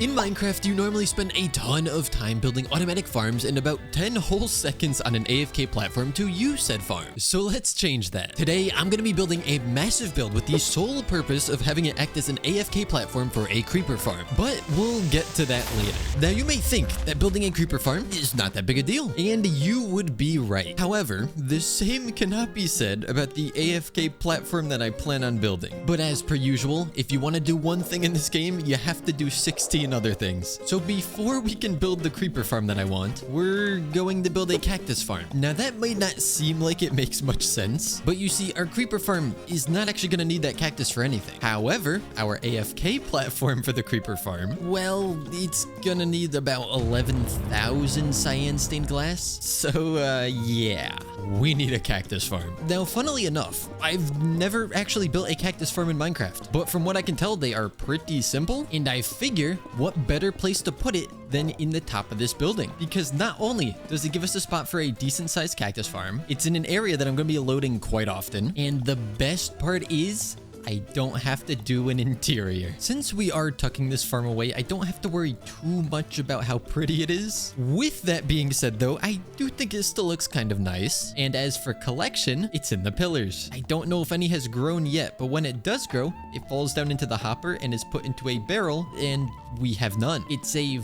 In Minecraft, you normally spend a ton of time building automatic farms and about 10 whole seconds on an AFK platform to use said farm. So let's change that. Today, I'm gonna be building a massive build with the sole purpose of having it act as an AFK platform for a creeper farm, but we'll get to that later. Now, you may think that building a creeper farm is not that big a deal, and you would be right. However, the same cannot be said about the AFK platform that I plan on building. But as per usual, if you want to do one thing in this game, you have to do 16 other things. So before we can build the creeper farm that I want, we're going to build a cactus farm. Now that might not seem like it makes much sense, but you see, our creeper farm is not actually going to need that cactus for anything. However, our AFK platform for the creeper farm, well, it's gonna need about 11,000 cyan stained glass. So yeah, we need a cactus farm. Now, funnily enough, I've never actually built a cactus farm in Minecraft, but from what I can tell, they are pretty simple, and I figure what better place to put it than in the top of this building, because not only does it give us a spot for a decent sized cactus farm, it's in an area that I'm going to be loading quite often, and the best part is I don't have to do an interior. Since we are tucking this farm away, I don't have to worry too much about how pretty it is. With that being said though, I do think it still looks kind of nice. And as for collection, it's in the pillars. I don't know if any has grown yet, but when it does grow, it falls down into the hopper and is put into a barrel, and we have none. It's a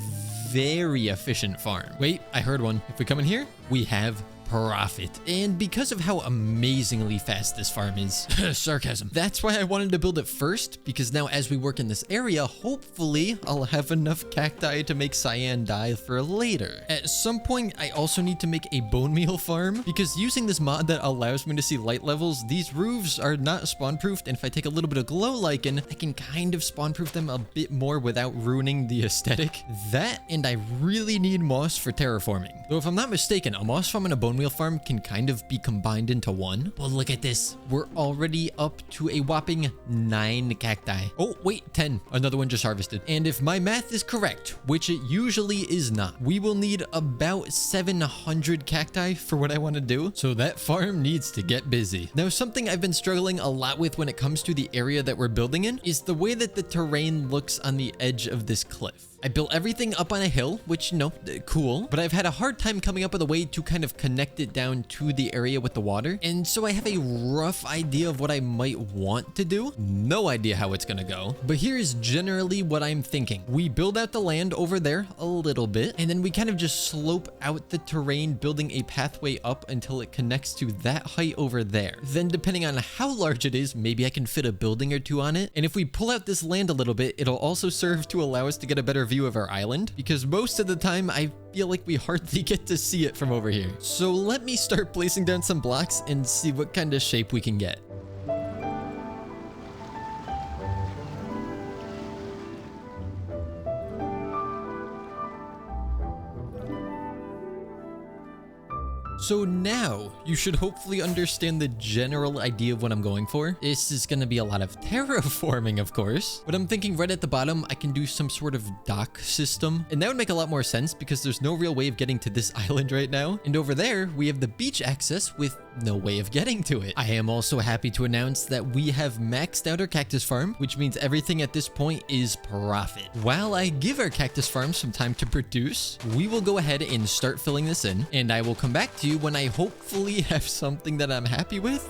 very efficient farm. Wait, I heard one. If we come in here, we have profit. And because of how amazingly fast this farm is, sarcasm, that's why I wanted to build it first, because now as we work in this area, hopefully I'll have enough cacti to make cyan dye for later. At some point, I also need to make a bone meal farm, because using this mod that allows me to see light levels, these roofs are not spawn proofed, and if I take a little bit of glow lichen, I can kind of spawn proof them a bit more without ruining the aesthetic. That, and I really need moss for terraforming. Though if I'm not mistaken, a moss farm and a bone meal farm can kind of be combined into one. But look at this. We're already up to a whopping 9 cacti. Oh, wait, 10. Another one just harvested. And if my math is correct, which it usually is not, we will need about 700 cacti for what I want to do. So that farm needs to get busy. Now, something I've been struggling a lot with when it comes to the area that we're building in is the way that the terrain looks on the edge of this cliff. I built everything up on a hill, which, you know, cool, but I've had a hard time coming up with a way to kind of connect it down to the area with the water. And so I have a rough idea of what I might want to do. No idea how it's gonna go, but here's generally what I'm thinking. We build out the land over there a little bit, and then we kind of just slope out the terrain, building a pathway up until it connects to that height over there. Then depending on how large it is, maybe I can fit a building or two on it. And if we pull out this land a little bit, it'll also serve to allow us to get a better view of our island, because most of the time I feel like we hardly get to see it from over here. So let me start placing down some blocks and see what kind of shape we can get. So now you should hopefully understand the general idea of what I'm going for. This is going to be a lot of terraforming, of course, but I'm thinking right at the bottom, I can do some sort of dock system, and that would make a lot more sense because there's no real way of getting to this island right now. And over there, we have the beach access with no way of getting to it. I am also happy to announce that we have maxed out our cactus farm, which means everything at this point is profit. While I give our cactus farm some time to produce, we will go ahead and start filling this in, and I will come back to you when I hopefully have something that I'm happy with.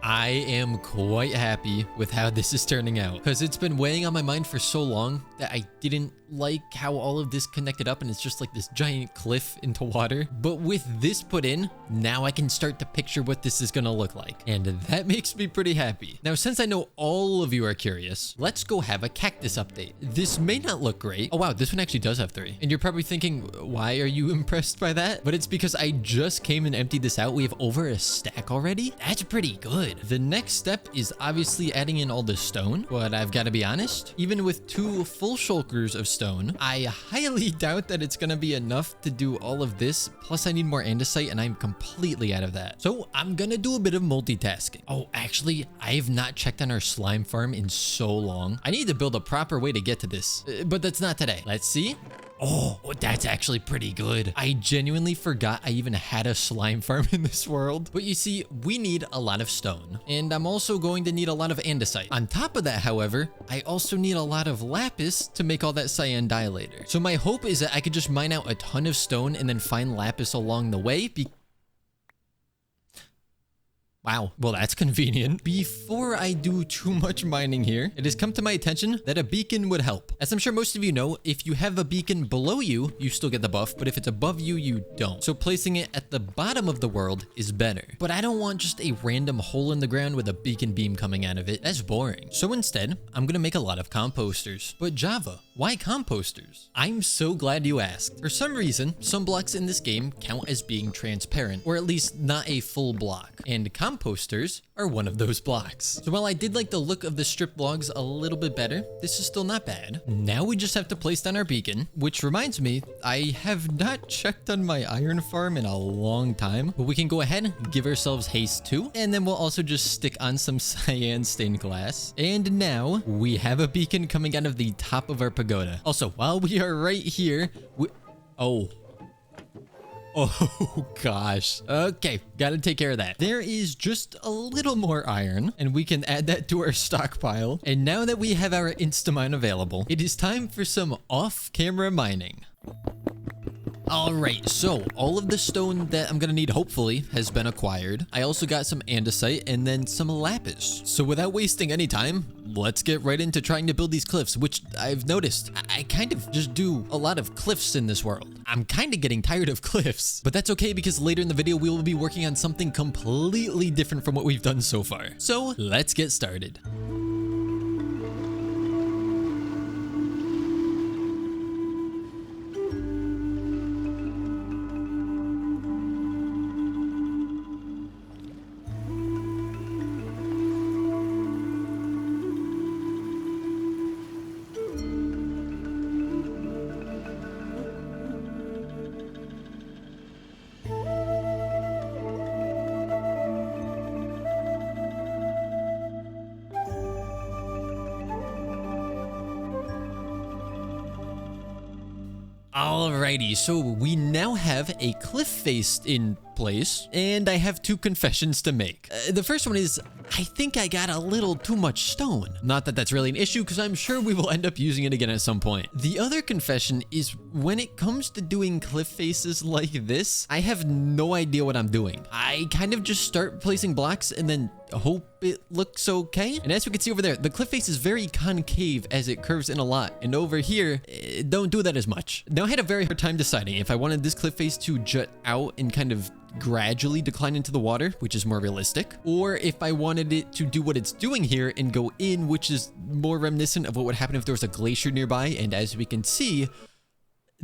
I am quite happy with how this is turning out, because it's been weighing on my mind for so long that I didn't like how all of this connected up and it's just like this giant cliff into water. But with this put in, now I can start to picture what this is gonna look like, and that makes me pretty happy. Now, since I know all of you are curious, let's go have a cactus update. This may not look great. Oh wow, this one actually does have 3. And you're probably thinking, why are you impressed by that? But it's because I just came and emptied this out. We have over a stack already. That's pretty good. The next step is obviously adding in all the stone, but I've got to be honest, even with 2 full shulkers of stone, I highly doubt that it's gonna be enough to do all of this. Plus I need more andesite and I'm completely out of that. So I'm gonna do a bit of multitasking. Oh, actually, I have not checked on our slime farm in so long. I need to build a proper way to get to this, but that's not today. Let's see. Oh, that's actually pretty good. I genuinely forgot I even had a slime farm in this world. But you see, we need a lot of stone. And I'm also going to need a lot of andesite. On top of that, however, I also need a lot of lapis to make all that cyan dye later. So my hope is that I could just mine out a ton of stone and then find lapis along the way. Wow, well that's convenient. Before I do too much mining here, it has come to my attention that a beacon would help. As I'm sure most of you know, if you have a beacon below you, you still get the buff, but if it's above you, you don't. So placing it at the bottom of the world is better. But I don't want just a random hole in the ground with a beacon beam coming out of it. That's boring. So instead, I'm gonna make a lot of composters. But Java, why composters? I'm so glad you asked. For some reason, some blocks in this game count as being transparent, or at least not a full block. And composters are one of those blocks. So while I did like the look of the strip logs a little bit better, this is still not bad. Now we just have to place down our beacon, which reminds me, I have not checked on my iron farm in a long time, but we can go ahead and give ourselves haste too, and then we'll also just stick on some cyan stained glass. And now we have a beacon coming out of the top of our pagoda. Also, while we are right here, Oh gosh. Okay, gotta take care of that. There is just a little more iron, and we can add that to our stockpile. And now that we have our Instamine available, it is time for some off-camera mining. Alright, so all of the stone that I'm gonna need, hopefully, has been acquired. I also got some andesite and then some lapis. So without wasting any time, let's get right into trying to build these cliffs, which I've noticed. I kind of just do a lot of cliffs in this world. I'm kind of getting tired of cliffs, but that's okay because later in the video, we will be working on something completely different from what we've done so far. So let's get started. Alrighty, so we now have a cliff face in place, and I have 2 confessions to make. The first one is, I think I got a little too much stone. Not that that's really an issue, because I'm sure we will end up using it again at some point. The other confession is, when it comes to doing cliff faces like this, I have no idea what I'm doing. I kind of just start placing blocks and then hope it looks okay. And as we can see over there, the cliff face is very concave as it curves in a lot. And over here, don't do that as much. Now I had a very hard time deciding if I wanted this cliff face to jut out and kind of gradually decline into the water, which is more realistic, or if I wanted it to do what it's doing here and go in, which is more reminiscent of what would happen if there was a glacier nearby. And as we can see,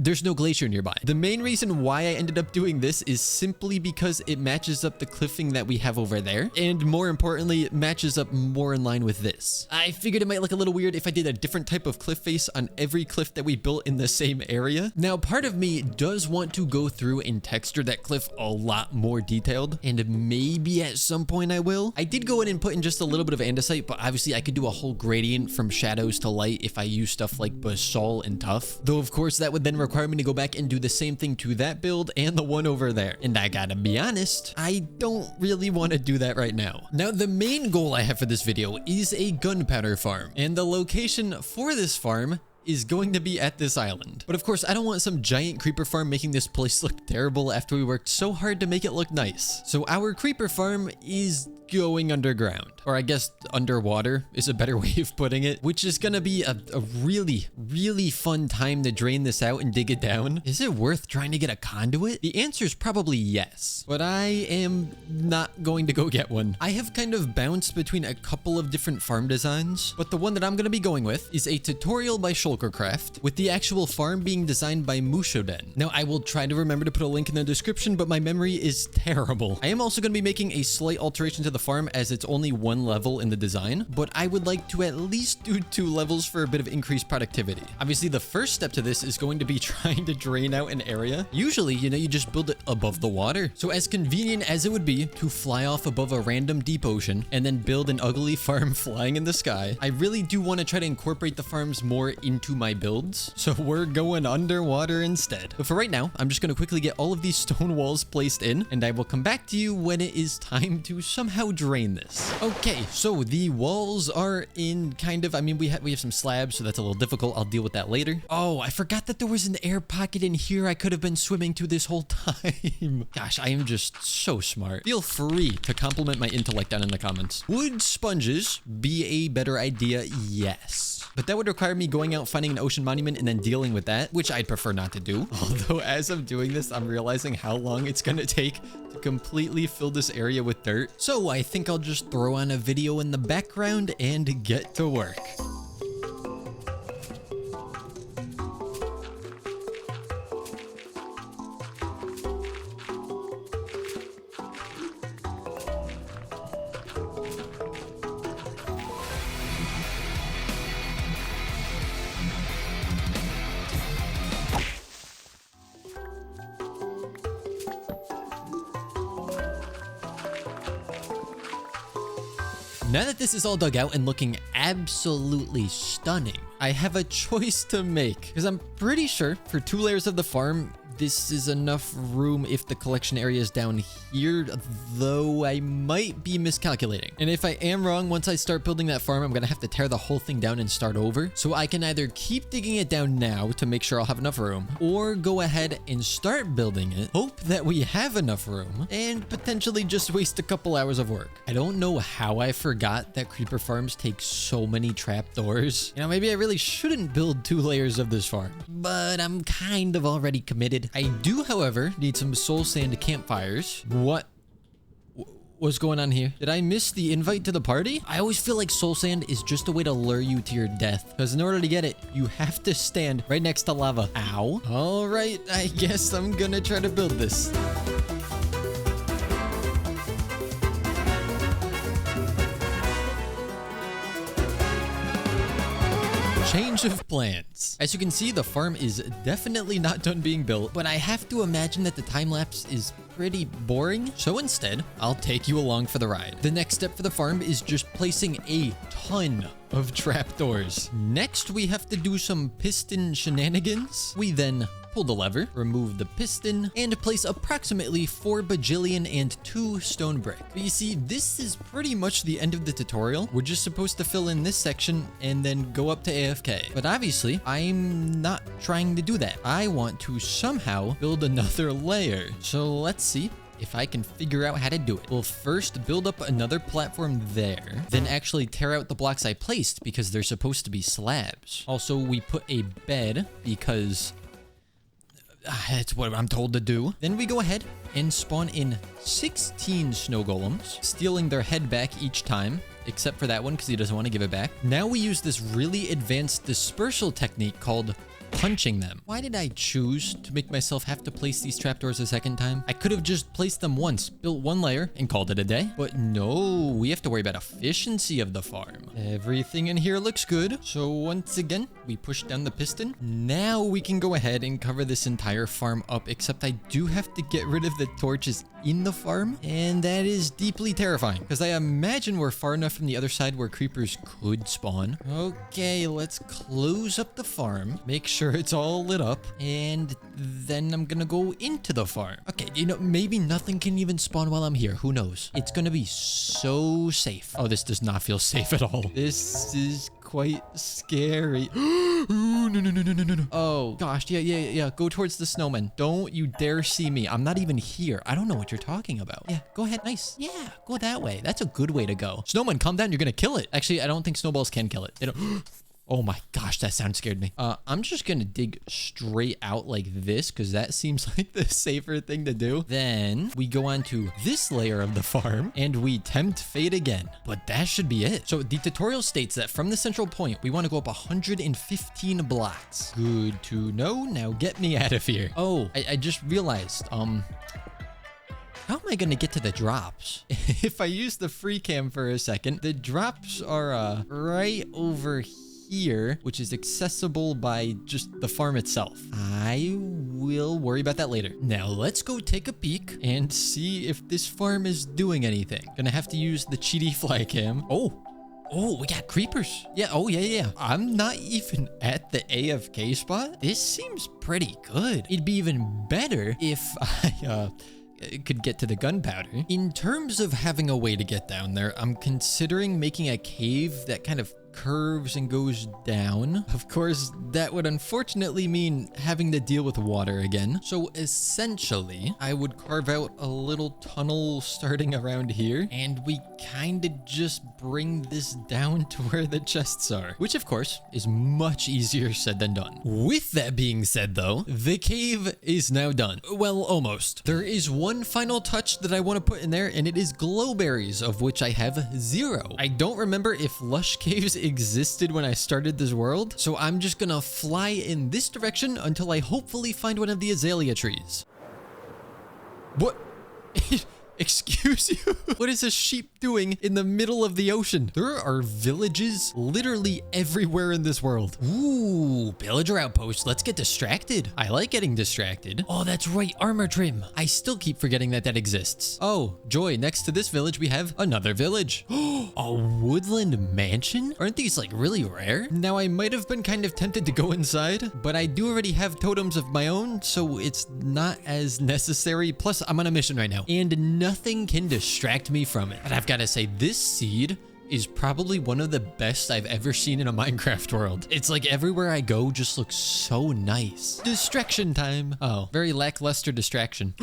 there's no glacier nearby. The main reason why I ended up doing this is simply because it matches up the cliffing that we have over there. And more importantly, it matches up more in line with this. I figured it might look a little weird if I did a different type of cliff face on every cliff that we built in the same area. Now, part of me does want to go through and texture that cliff a lot more detailed, and maybe at some point I will. I did go in and put in just a little bit of andesite, but obviously I could do a whole gradient from shadows to light if I use stuff like basalt and tuff. Though of course that would then require me to go back and do the same thing to that build and the one over there. And I gotta be honest, I don't really want to do that right now. Now, the main goal I have for this video is a gunpowder farm, and the location for this farm is going to be at this island. But of course, I don't want some giant creeper farm making this place look terrible after we worked so hard to make it look nice. So our creeper farm is going underground, or I guess underwater is a better way of putting it, which is gonna be a really fun time to drain this out and dig it down. Is it worth trying to get a conduit? The answer is probably yes, but I am not going to go get one. I have kind of bounced between a couple of different farm designs, but the one that I'm gonna be going with is a tutorial by Shulk Shulkercraft, with the actual farm being designed by Mushoden. Now, I will try to remember to put a link in the description, but my memory is terrible. I am also going to be making a slight alteration to the farm as it's only one level in the design, but I would like to at least do 2 levels for a bit of increased productivity. Obviously, the first step to this is going to be trying to drain out an area. Usually, you know, you just build it above the water. So as convenient as it would be to fly off above a random deep ocean and then build an ugly farm flying in the sky, I really do want to try to incorporate the farms more into my builds. So we're going underwater instead. But for right now, I'm just going to quickly get all of these stone walls placed in, and I will come back to you when it is time to somehow drain this. Okay, so the walls are in kind of, I mean, we have some slabs, so that's a little difficult. I'll deal with that later. Oh, I forgot that there was an air pocket in here I could have been swimming to this whole time. Gosh, I am just so smart. Feel free to compliment my intellect down in the comments. Would sponges be a better idea? Yes. But that would require me going out, finding an ocean monument, and then dealing with that, which I'd prefer not to do. Although, as I'm doing this, I'm realizing how long it's gonna take to completely fill this area with dirt. So I think I'll just throw on a video in the background and get to work. Now that this is all dug out and looking absolutely stunning, I have a choice to make, because I'm pretty sure for 2 layers of the farm, this is enough room if the collection area is down here, though I might be miscalculating. And if I am wrong, once I start building that farm, I'm gonna have to tear the whole thing down and start over. So I can either keep digging it down now to make sure I'll have enough room, or go ahead and start building it, hope that we have enough room, and potentially just waste a couple hours of work. I don't know how I forgot that creeper farms take so many trapdoors. You know, maybe I really shouldn't build 2 layers of this farm, but I'm kind of already committed. I do, however, need some soul sand campfires. What's going on here? Did I miss the invite to the party? I always feel like soul sand is just a way to lure you to your death, because in order to get it, you have to stand right next to lava. Ow. All right, I guess I'm gonna try to build this. Change of plans. As you can see, the farm is definitely not done being built, but I have to imagine that the time lapse is pretty boring. So instead, I'll take you along for the ride. The next step for the farm is just placing a ton of trapdoors. Next, we have to do some piston shenanigans. We then pull the lever, remove the piston, and place approximately 4 bajillion and 2 stone brick. But you see, this is pretty much the end of the tutorial. We're just supposed to fill in this section and then go up to AFK. But obviously, I'm not trying to do that. I want to somehow build another layer. So let's see if I can figure out how to do it. We'll first build up another platform there, then actually tear out the blocks I placed because they're supposed to be slabs. Also, we put a bed because that's what I'm told to do. Then we go ahead and spawn in 16 snow golems, stealing their head back each time, except for that one because he doesn't want to give it back. Now we use this really advanced dispersal technique called punching them. Why did I choose to make myself have to place these trapdoors a second time? I could have just placed them once, built 1 layer, and called it a day. But no, we have to worry about efficiency of the farm. Everything in here looks good. So once again, we push down the piston. Now we can go ahead and cover this entire farm up, except I do have to get rid of the torches in the farm, and that is deeply terrifying because I imagine we're far enough from the other side where creepers could spawn. Okay, let's close up the farm, make sure it's all lit up, and then I'm gonna go into the farm. Okay, you know, maybe nothing can even spawn while I'm here. Who knows? It's gonna be so safe. Oh, this does not feel safe at all. This is quite scary. No. Oh, gosh. Yeah. Go towards the snowman. Don't you dare see me. I'm not even here. I don't know what you're talking about. Yeah, go ahead. Nice. Yeah, go that way. That's a good way to go. Snowman, calm down. You're gonna kill it. Actually, I don't think snowballs can kill it. They don't. Oh my gosh, that sound scared me. I'm just gonna dig straight out like this because that seems like the safer thing to do. Then we go on to this layer of the farm and we tempt fate again. But that should be it. So the tutorial states that from the central point, we want to go up 115 blocks. Good to know. Now get me out of here. Oh, I just realized, how am I going to get to the drops? If I use the free cam for a second, the drops are right over here, which is accessible by just the farm itself. I will worry about that later. Now let's go take a peek and see if this farm is doing anything. Gonna have to use the cheaty fly cam. Oh, we got creepers. Yeah, oh, yeah. I'm not even at the AFK spot. This seems pretty good. It'd be even better if I, could get to the gunpowder. In terms of having a way to get down there, I'm considering making a cave that kind of curves and goes down. Of course, that would unfortunately mean having to deal with water again. So essentially, I would carve out a little tunnel starting around here, and we kind of just bring this down to where the chests are, which of course is much easier said than done. With that being said though, the cave is now done. Well, almost. There is one final touch that I want to put in there, and it is glowberries, of which I have 0. I don't remember if lush caves existed when I started this world, so I'm just gonna fly in this direction until I hopefully find one of the azalea trees. What? Excuse you? What is a sheep doing in the middle of the ocean? There are villages literally everywhere in this world. Ooh, villager outpost. Let's get distracted. I like getting distracted. Oh, that's right. Armor trim. I still keep forgetting that that exists. Oh, joy. Next to this village, we have another village. A woodland mansion? Aren't these like really rare? Now, I might have been kind of tempted to go inside, but I do already have totems of my own, so it's not as necessary. Plus, I'm on a mission right now, and nothing can distract me from it. But I've got to say, this seed is probably one of the best I've ever seen in a Minecraft world. It's like everywhere I go just looks so nice. Distraction time. Oh, very lackluster distraction.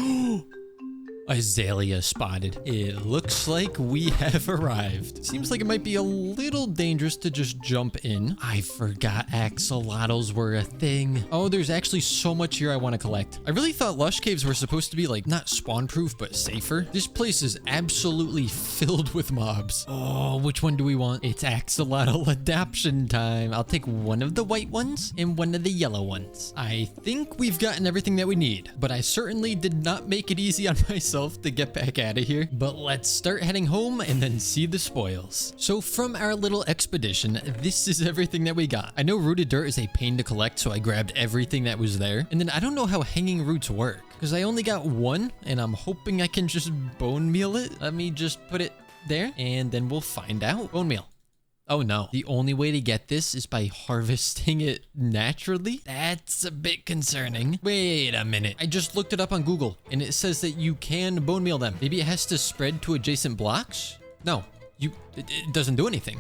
Azalea spotted. It looks like we have arrived. Seems like it might be a little dangerous to just jump in. I forgot axolotls were a thing. Oh, there's actually so much here I want to collect. I really thought lush caves were supposed to be like not spawn proof, but safer. This place is absolutely filled with mobs. Oh, which one do we want? It's axolotl adoption time. I'll take one of the white ones and one of the yellow ones. I think we've gotten everything that we need, but I certainly did not make it easy on myself to get back out of here. But let's start heading home and then see the spoils. So from our little expedition, this is everything that we got. I know rooted dirt is a pain to collect, so I grabbed everything that was there. And then I don't know how hanging roots work, because I only got one, and I'm hoping I can just bone meal it. Let me just put it there, and then we'll find out. Bone meal. Oh no, the only way to get this is by harvesting it naturally? That's a bit concerning. Wait a minute. I just looked it up on Google and it says that you can bone meal them. Maybe it has to spread to adjacent blocks? No. It doesn't do anything.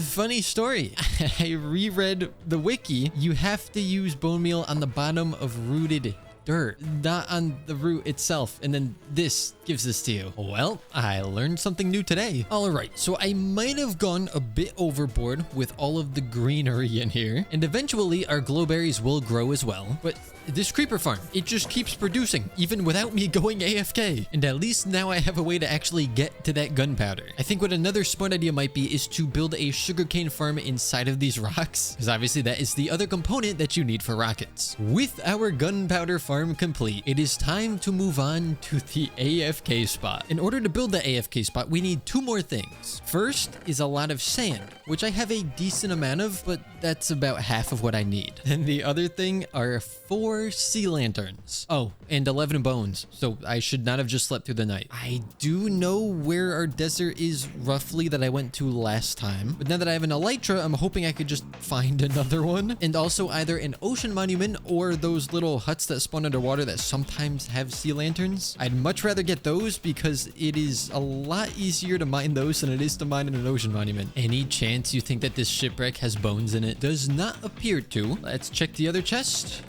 Funny story. I reread the wiki. You have to use bone meal on the bottom of rooted dirt, not on the root itself, and then this gives this to you. Well, I learned something new today. All right, so I might have gone a bit overboard with all of the greenery in here, and eventually our glowberries will grow as well, but this creeper farm, it just keeps producing even without me going AFK, and at least now I have a way to actually get to that gunpowder. I think what another smart idea might be is to build a sugarcane farm inside of these rocks, because obviously that is the other component that you need for rockets. With our gunpowder farm complete, it is time to move on to the AFK spot. In order to build the AFK spot, we need 2 more things. First is a lot of sand, which I have a decent amount of, but that's about half of what I need. And the other thing are 4 sea lanterns. Oh, and 11 bones, so I should not have just slept through the night. I do know where our desert is roughly that I went to last time, but now that I have an elytra, I'm hoping I could just find another one. And also either an ocean monument or those little huts that spawn underwater that sometimes have sea lanterns. I'd much rather get those because it is a lot easier to mine those than it is to mine in an ocean monument. Any chance you think that this shipwreck has bones in it? Does not appear to. Let's check the other chest.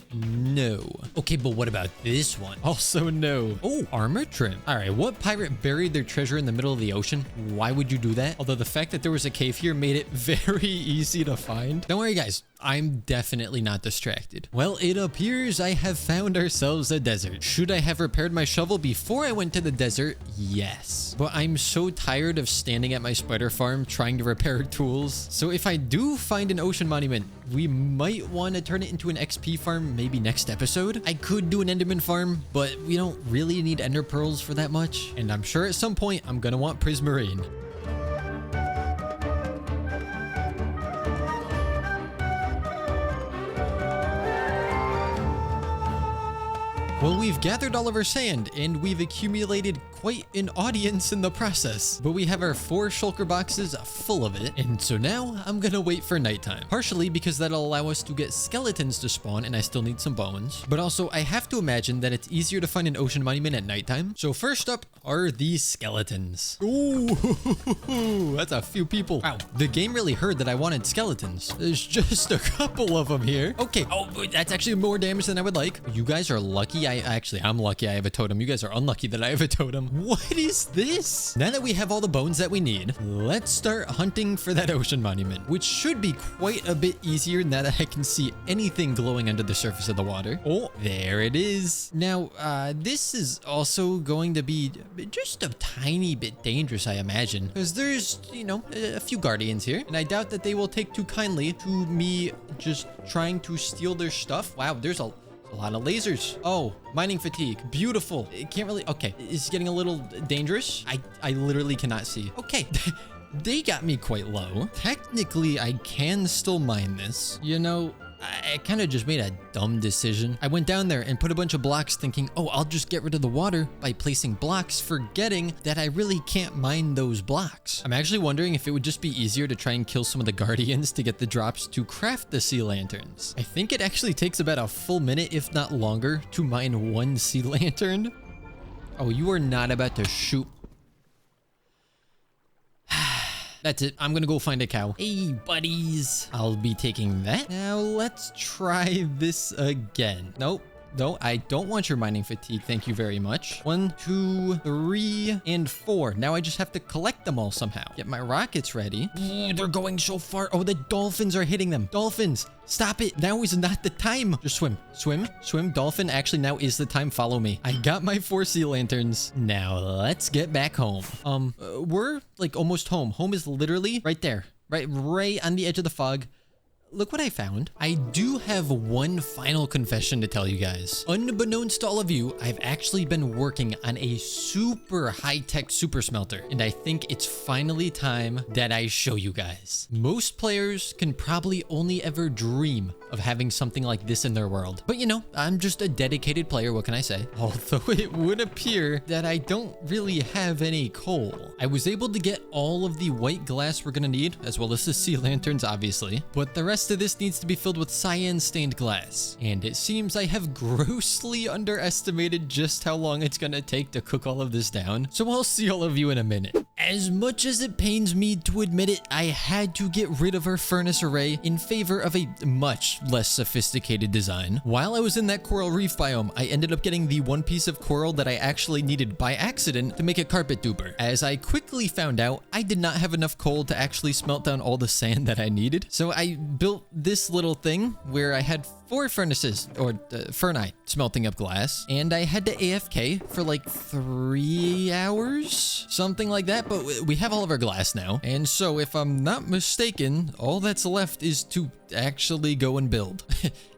no. Okay, but what about this one? Also no. Oh, armor trim. All right, what pirate buried their treasure in the middle of the ocean? Why would you do that? Although the fact that there was a cave here made it very easy to find. Don't worry, guys. I'm definitely not distracted. Well, it appears I have found ourselves a desert. Should I have repaired my shovel before I went to the desert? Yes. But I'm so tired of standing at my spider farm trying to repair tools. So if I do find an ocean monument, we might want to turn it into an XP farm maybe next episode. I could do an enderman farm, but we don't really need ender pearls for that much. And I'm sure at some point I'm gonna want prismarine. Well, we've gathered all of our sand, and we've accumulated quite an audience in the process. But we have our 4 shulker boxes full of it, and so now I'm gonna wait for nighttime. Partially because that'll allow us to get skeletons to spawn, and I still need some bones. But also, I have to imagine that it's easier to find an ocean monument at nighttime. So first up are these skeletons. Ooh, that's a few people. Wow, the game really heard that I wanted skeletons. There's just a couple of them here. Okay, oh, that's actually more damage than I would like. You guys are lucky. I'm lucky I have a totem. You guys are unlucky that I have a totem. What is this? Now that we have all the bones that we need, let's start hunting for that ocean monument, which should be quite a bit easier now that I can see anything glowing under the surface of the water. Oh, there it is. Now, this is also going to be just a tiny bit dangerous, I imagine, because there's, you know, a few guardians here, and I doubt that they will take too kindly to me just trying to steal their stuff. Wow, there's a lot of lasers. Oh, mining fatigue. Beautiful. It can't really... Okay, it's getting a little dangerous. I literally cannot see. Okay. They got me quite low. Technically, I can still mine this. You know, I kind of just made a dumb decision. I went down there and put a bunch of blocks thinking, oh, I'll just get rid of the water by placing blocks, forgetting that I really can't mine those blocks. I'm actually wondering if it would just be easier to try and kill some of the guardians to get the drops to craft the sea lanterns. I think it actually takes about a full minute, if not longer, to mine one sea lantern. Oh, you are not about to shoot. That's it. I'm gonna go find a cow. Hey, buddies. I'll be taking that. Now, let's try this again. Nope. No, I don't want your mining fatigue. Thank you very much. 1, 2, 3, and 4. Now I just have to collect them all somehow. Get my rockets ready. Ooh, they're going so far. Oh, the dolphins are hitting them. Dolphins, stop it. Now is not the time. Just swim, swim, swim. Dolphin, actually now is the time. Follow me. I got my 4 sea lanterns. Now let's get back home. We're like almost home. Home is literally right there. Right on the edge of the fog. Look what I found. I do have one final confession to tell you guys. Unbeknownst to all of you, I've actually been working on a super high-tech super smelter, and I think it's finally time that I show you guys. Most players can probably only ever dream of having something like this in their world. But you know, I'm just a dedicated player, what can I say? Although it would appear that I don't really have any coal. I was able to get all of the white glass we're gonna need, as well as the sea lanterns, obviously, but the rest of this needs to be filled with cyan stained glass. And it seems I have grossly underestimated just how long it's gonna take to cook all of this down. So I'll see all of you in a minute. As much as it pains me to admit it, I had to get rid of our furnace array in favor of a much less sophisticated design. While I was in that coral reef biome, I ended up getting the one piece of coral that I actually needed by accident to make a carpet duper. As I quickly found out, I did not have enough coal to actually smelt down all the sand that I needed. So I built this little thing where I had 4 furnaces, or ferni, smelting up glass, and I had to AFK for like 3 hours, something like that, but we have all of our glass now, and so if I'm not mistaken, all that's left is to actually go and build.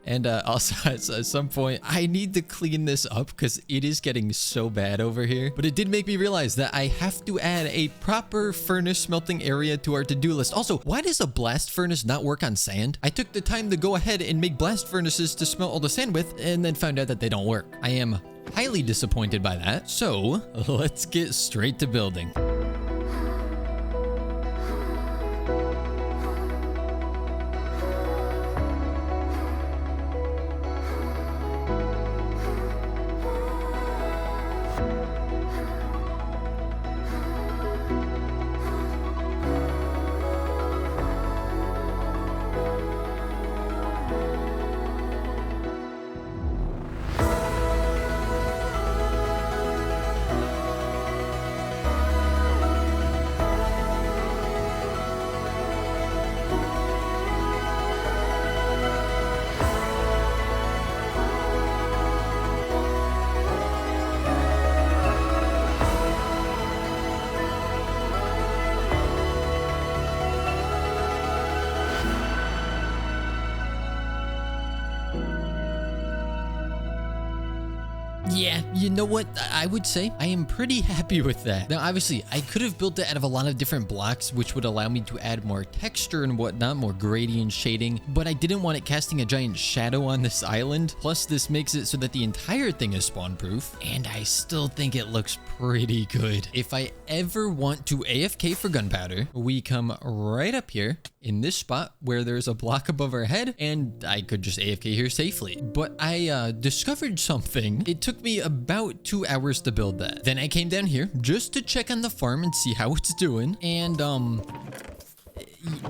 And also at some point, I need to clean this up because it is getting so bad over here. But it did make me realize that I have to add a proper furnace smelting area to our to-do list. Also, why does a blast furnace not work on sand? I took the time to go ahead and make blast furnaces to smelt all the sand with, and then found out that they don't work. I am highly disappointed by that. So let's get straight to building. yeah, you know what? I would say I am pretty happy with that. Now, obviously, I could have built it out of a lot of different blocks, which would allow me to add more texture and whatnot, more gradient shading, but I didn't want it casting a giant shadow on this island. Plus, this makes it so that the entire thing is spawn proof, and I still think it looks pretty good. If I ever want to AFK for gunpowder, we come right up here in this spot where there's a block above our head, and I could just AFK here safely. But I discovered something. It took me about 2 hours to build that. Then I came down here just to check on the farm and see how it's doing, and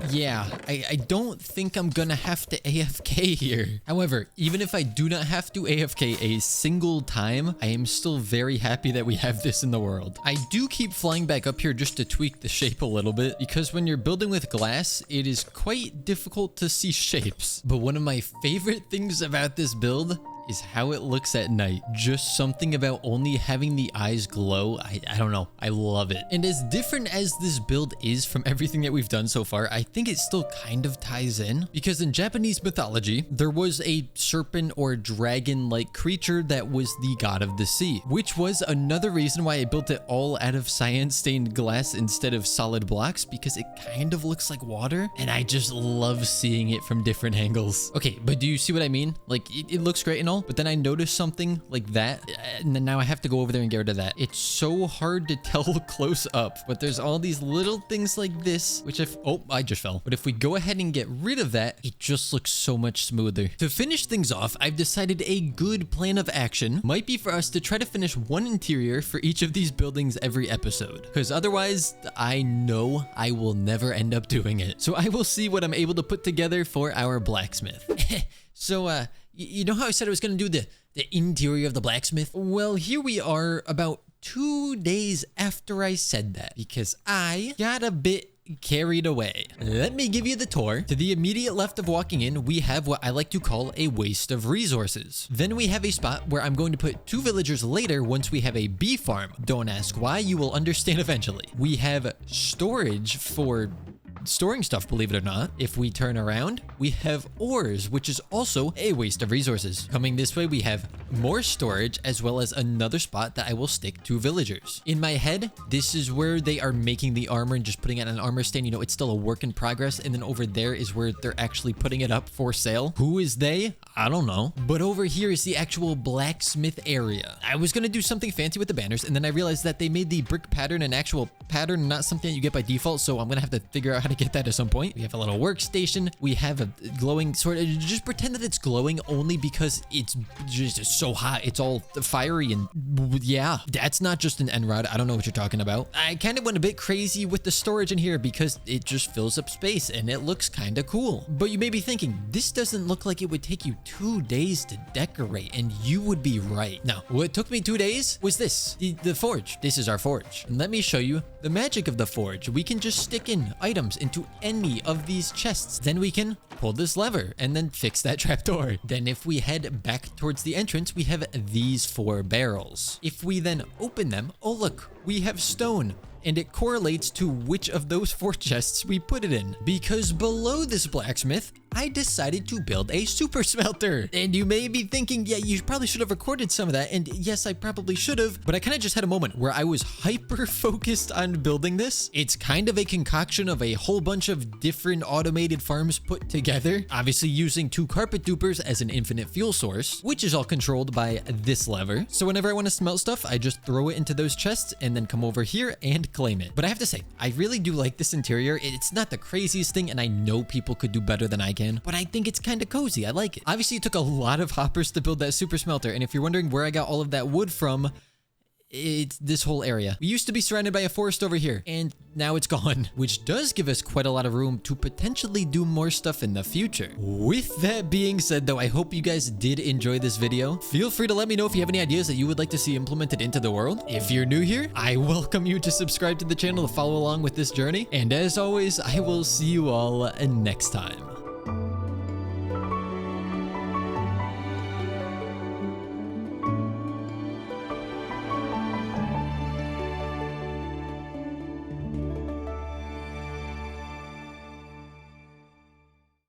yeah, I don't think I'm gonna have to AFK here. However, even if I do not have to AFK a single time, I am still very happy that we have this in the world. I do keep flying back up here just to tweak the shape a little bit, because when you're building with glass, it is quite difficult to see shapes. But one of my favorite things about this build is how it looks at night. Just something about only having the eyes glow. I don't know. I love it. And as different as this build is from everything that we've done so far, I think it still kind of ties in, because in Japanese mythology, there was a serpent or dragon-like creature that was the god of the sea, which was another reason why I built it all out of cyan-stained glass instead of solid blocks, because it kind of looks like water, and I just love seeing it from different angles. Okay, but do you see what I mean? Like, it looks great and all, but then I noticed something like that, and then now I have to go over there and get rid of that. It's so hard to tell close up, but there's all these little things like this, which I just fell. But if we go ahead and get rid of that, it just looks so much smoother. To finish things off, I've decided a good plan of action might be for us to try to finish one interior for each of these buildings every episode, because otherwise I know I will never end up doing it. So I will see what I'm able to put together for our blacksmith. So, you know how I said I was going to do the interior of the blacksmith? Well, here we are about 2 days after I said that, because I got a bit carried away. Let me give you the tour. To the immediate left of walking in, we have what I like to call a waste of resources. Then we have a spot where I'm going to put 2 villagers later once we have a bee farm. Don't ask why, you will understand eventually. We have storage for storing stuff, believe it or not. If we turn around, we have ores, which is also a waste of resources. Coming this way, we have more storage, as well as another spot that I will stick 2 villagers. In my head, this is where they are making the armor and just putting it on an armor stand. You know, it's still a work in progress. And then over there is where they're actually putting it up for sale. Who is they? I don't know. But over here is the actual blacksmith area. I was going to do something fancy with the banners, and then I realized that they made the brick pattern an actual pattern, not something that you get by default. So I'm going to have to figure out how to get that at some point. We have a little workstation. We have a glowing sort of, just pretend that it's glowing only because it's just so hot. It's all fiery, and yeah, that's not just an end rod. I don't know what you're talking about. I kind of went a bit crazy with the storage in here because it just fills up space and it looks kind of cool. But you may be thinking, this doesn't look like it would take you 2 days to decorate, and you would be right. Now, what took me 2 days was this, the forge. This is our forge. And let me show you the magic of the forge. We can just stick in items into any of these chests. Then we can pull this lever and then fix that trapdoor. Then if we head back towards the entrance, we have these 4 barrels. If we then open them, oh look, we have stone. And it correlates to which of those 4 chests we put it in. Because below this blacksmith, I decided to build a super smelter. And you may be thinking, yeah, you probably should have recorded some of that. And yes, I probably should have. But I kind of just had a moment where I was hyper focused on building this. It's kind of a concoction of a whole bunch of different automated farms put together. Obviously using 2 carpet dupers as an infinite fuel source, which is all controlled by this lever. So whenever I want to smelt stuff, I just throw it into those chests and then come over here and claim it. But I have to say, I really do like this interior. It's not the craziest thing, and I know people could do better than I can, but I think it's kind of cozy. I like it. Obviously, it took a lot of hoppers to build that super smelter, and if you're wondering where I got all of that wood from, it's this whole area. We used to be surrounded by a forest over here, and now it's gone, which does give us quite a lot of room to potentially do more stuff in the future. With that being said, though, I hope you guys did enjoy this video. Feel free to let me know if you have any ideas that you would like to see implemented into the world. If you're new here, I welcome you to subscribe to the channel to follow along with this journey. And as always, I will see you all next time.